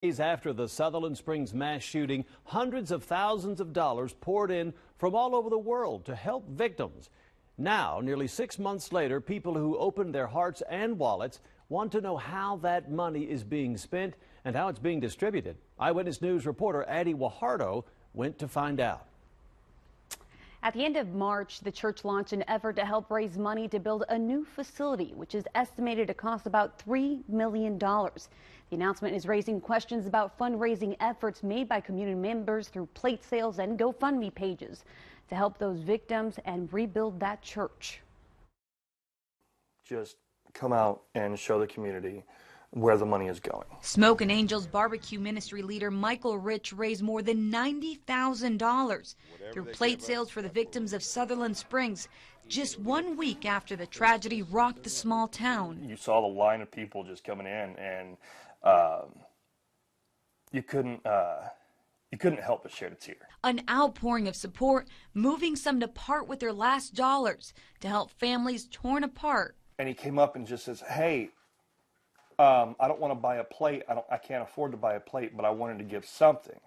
Days after the Sutherland Springs mass shooting, hundreds of thousands of dollars poured in from all over the world to help victims. Now, nearly 6 months later, people who opened their hearts and wallets want to know how that money is being spent and how it's being distributed. Eyewitness News reporter Addie Wahardo went to find out. At the end of March, the church launched an effort to help raise money to build a new facility, which is estimated to cost about $3 million. The announcement is raising questions about fundraising efforts made by community members through plate sales and GoFundMe pages to help those victims and rebuild that church. Just come out and show the community where the money is going. Smoke and Angels barbecue ministry leader Michael Rich raised more than $90,000 through plate sales for the victims of Sutherland Springs, just 1 week after the tragedy rocked the small town. You saw the line of people just coming in, and you couldn't help but shed a tear. An outpouring of support, moving some to part with their last dollars to help families torn apart. And he came up and just says, "Hey, I don't want to buy a plate. I can't afford to buy a plate, but I wanted to give something."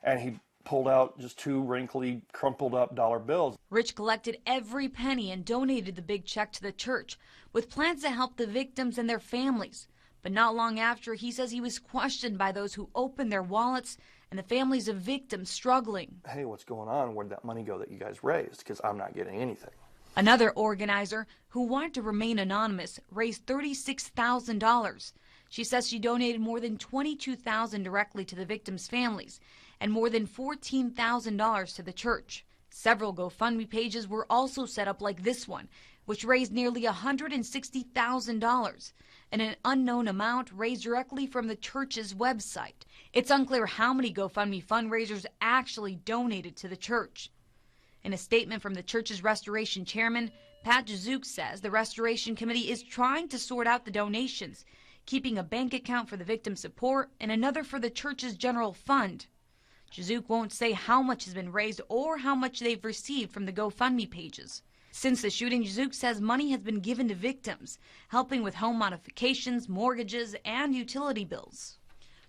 And he pulled out just 2 wrinkly, crumpled up dollar bills. Rich collected every penny and donated the big check to the church with plans to help the victims and their families. But not long after, he says he was questioned by those who opened their wallets and the families of victims struggling. "Hey, what's going on? Where'd that money go that you guys raised? Because I'm not getting anything." Another organizer, who wanted to remain anonymous, raised $36,000. She says she donated more than $22,000 directly to the victims' families and more than $14,000 to the church. Several GoFundMe pages were also set up like this one, which raised nearly $160,000 and an unknown amount raised directly from the church's website. It's unclear how many GoFundMe fundraisers actually donated to the church. In a statement from the church's restoration chairman, Pat Jazook says the restoration committee is trying to sort out the donations, keeping a bank account for the victim support and another for the church's general fund. Jazook won't say how much has been raised or how much they've received from the GoFundMe pages. Since the shooting, Jazook says money has been given to victims, helping with home modifications, mortgages, and utility bills.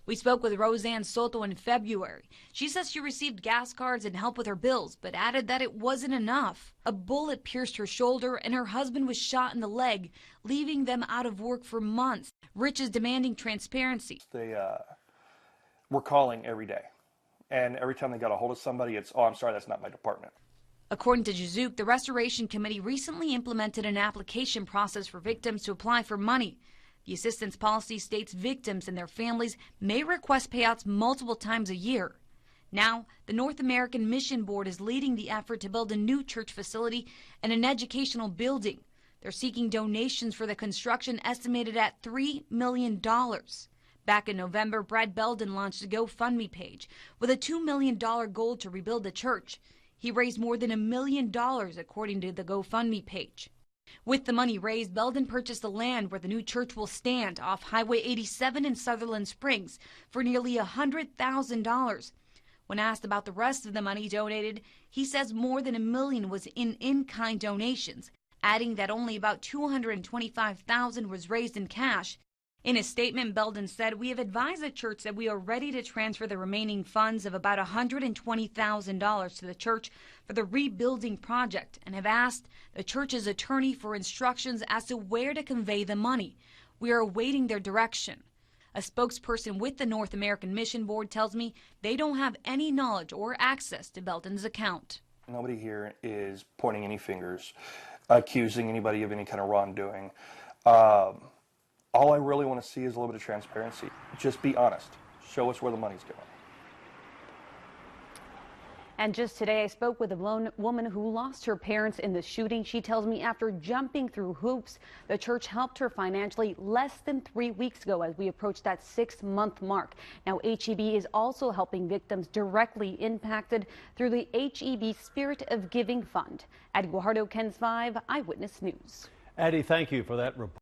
We spoke with Roseanne Soto in February. She says she received gas cards and help with her bills, but added that it wasn't enough. A bullet pierced her shoulder and her husband was shot in the leg, leaving them out of work for months. Rich is demanding transparency. They were calling every day, and every time they got a hold of somebody, it's, "Oh, I'm sorry, that's not my department." According to Jazook, the Restoration Committee recently implemented an application process for victims to apply for money. The assistance policy states victims and their families may request payouts multiple times a year. Now, the North American Mission Board is leading the effort to build a new church facility and an educational building. They're seeking donations for the construction estimated at $3 million. Back in November, Brad Belden launched a GoFundMe page with a $2 million goal to rebuild the church. He raised more than $1 million according to the GoFundMe page. With the money raised, Belden purchased the land where the new church will stand off Highway 87 in Sutherland Springs for nearly $100,000. When asked about the rest of the money donated, he says more than $1 million was in-kind donations, adding that only about $225,000 was raised in cash. In a statement, Belden said, "We have advised the church that we are ready to transfer the remaining funds of about $120,000 to the church for the rebuilding project and have asked the church's attorney for instructions as to where to convey the money. We are awaiting their direction." A spokesperson with the North American Mission Board tells me they don't have any knowledge or access to Belden's account. Nobody here is pointing any fingers, accusing anybody of any kind of wrongdoing. All I really want to see is a little bit of transparency. Just be honest. Show us where the money's going. And just today, I spoke with a lone woman who lost her parents in the shooting. She tells me after jumping through hoops, the church helped her financially less than 3 weeks ago as we approach that 6-month mark. Now, HEB is also helping victims directly impacted through the HEB Spirit of Giving Fund. At Guajardo, KENS 5 Eyewitness News. Addie, thank you for that report.